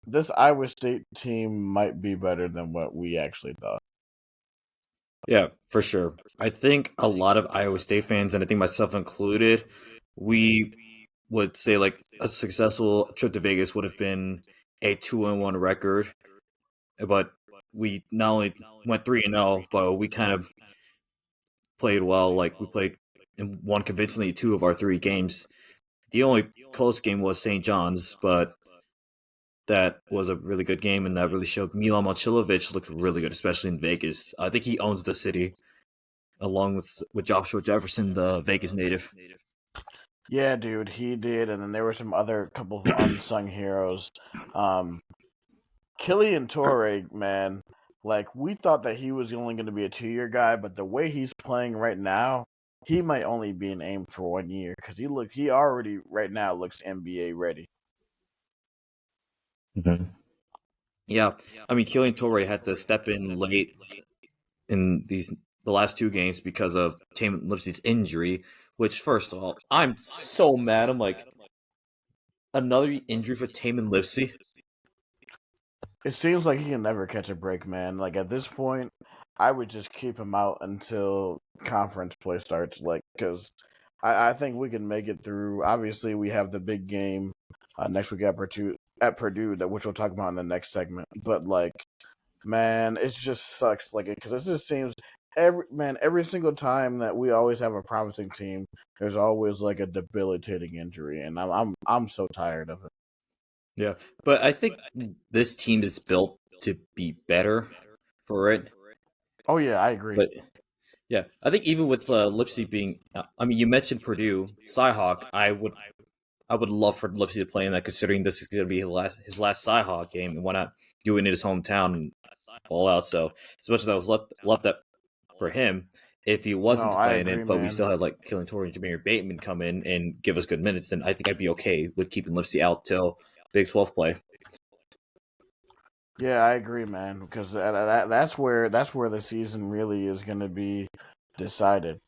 this Iowa State team might be better than what we actually thought. Yeah, for sure. I think a lot of Iowa State fans, and I think myself included, we would say like a successful trip to Vegas would have been a 2-1 record, but we not only went 3-0, but we kind of played well. Like we played and won convincingly two of our three games. The only close game was St. John's, but that was a really good game, and that really showed Milan Momcilovic looked really good, especially in Vegas. I think he owns the city, along with Joshua Jefferson, the Vegas native. Yeah, dude, he did, and then there were some other couple of unsung heroes. Um, Killian Torre, man, like we thought that he was only going to be a 2 year guy, but the way he's playing right now, he might only be an aim for 1 year because he already right now looks NBA ready. Mhm. Yeah, I mean, Killian Torre had to step in late in the last two games because of Tamin Lipsey's injury. Which, first of all, I'm so mad. I'm like, another injury for Tamin Lipsey. It seems like he can never catch a break, man. Like at this point, I would just keep him out until conference play starts. Like because I think we can make it through. Obviously, we have the big game next week at Purdue. At Purdue, that which we'll talk about in the next segment. But like, man, it just sucks. Like because it just seems every single time that we always have a promising team, there's always like a debilitating injury, and I'm so tired of it. Yeah, but I think this team is built to be better for it. Oh yeah, I agree. But yeah, I think even with Lipsy being, I mean, you mentioned Purdue, Cyhawk. I would love for Lipsy to play in that, considering this is going to be his last Cyhawk game, and why not do it in his hometown and all out? So as much as I was love that for him, if he No, wasn't to I play in agree, it, but we man. still had like Killing Torrey and Jameer Bateman come in and give us good minutes, then I think I'd be okay with keeping Lipsy out till Big 12 play. Yeah, I agree, man. Because that's where the season really is going to be decided.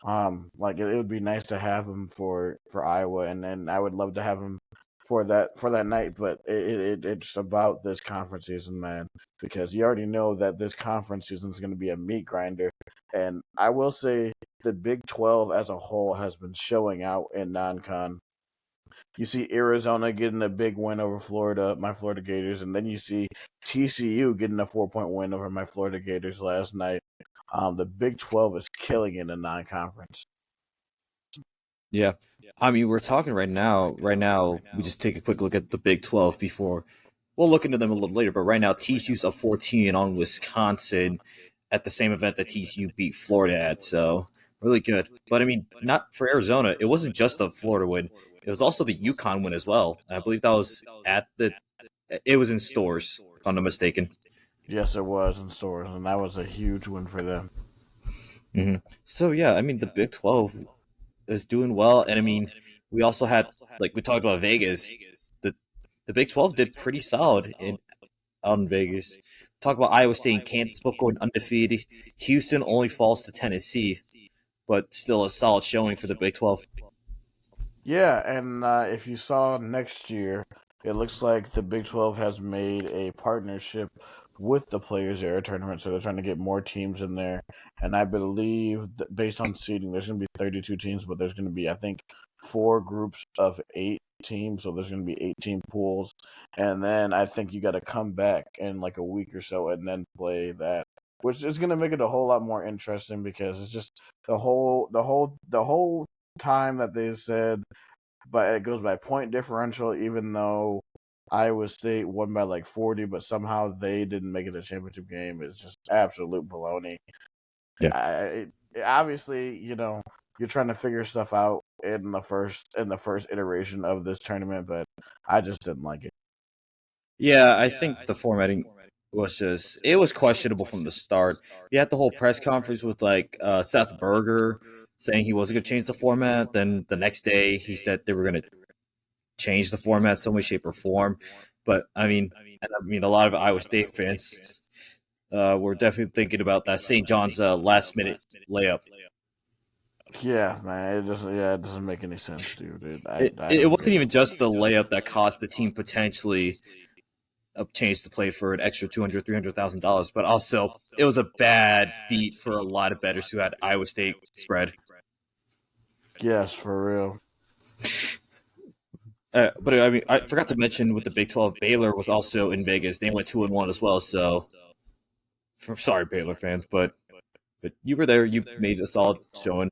Like it would be nice to have him for Iowa, and then I would love to have him for that night. But it's about this conference season, man. Because you already know that this conference season is going to be a meat grinder, and I will say the Big 12 as a whole has been showing out in non-con. You see Arizona getting a big win over Florida, my Florida Gators, and then you see TCU getting a 4 point win over my Florida Gators last night. The Big 12 is killing in the non conference. Yeah. I mean, we're talking right now. Right now, we just take a quick look at the Big 12 before we'll look into them a little later. But right now, TCU's up 14 on Wisconsin at the same event that TCU beat Florida at. So, really good. But I mean, not for Arizona. It wasn't just the Florida win, it was also the UConn win as well. I believe that was it was in stores, if I'm not mistaken. Yes, it was in stores, and that was a huge win for them. So, yeah, I mean, the Big 12 is doing well. And I mean, we also had, like, we talked about Vegas. The the Big 12 did pretty solid out in Vegas. Talk about Iowa State and Kansas both going undefeated. Houston only falls to Tennessee, but still a solid showing for the Big 12. Yeah, and if you saw next year, it looks like the Big 12 has made a partnership with the Players Era tournament, so they're trying to get more teams in there. And I believe that based on seeding, there's going to be 32 teams, but there's going to be, I think, four groups of 8 teams, so there's going to be 18 pools. And then I think you got to come back in like a week or so and then play that, which is going to make it a whole lot more interesting because it's just the whole time that they said, but it goes by point differential, even though Iowa State won by like 40, but somehow they didn't make it a championship game. It's just absolute baloney. Yeah. Obviously, you're trying to figure stuff out in the first iteration of this tournament, but I just didn't like it. Yeah, I think the formatting was just it was questionable from the start. You had the whole press conference with like Seth Berger saying he wasn't gonna change the format. Then the next day he said they were gonna change the format some way, shape, or form. But I mean, a lot of Iowa State fans were definitely thinking about that St. John's last minute layup. Yeah, man, it doesn't make any sense, dude. I It don't wasn't get it. even just the layup that cost the team potentially a chance to play for an extra $200,000-$300,000. But also, it was a bad beat for a lot of bettors who had Iowa State spread. Yes, for real. But I mean, I forgot to mention with the Big 12, Baylor was also in Vegas. They went 2-1 as well. So, sorry, Baylor fans, but you were there. You made a solid showing.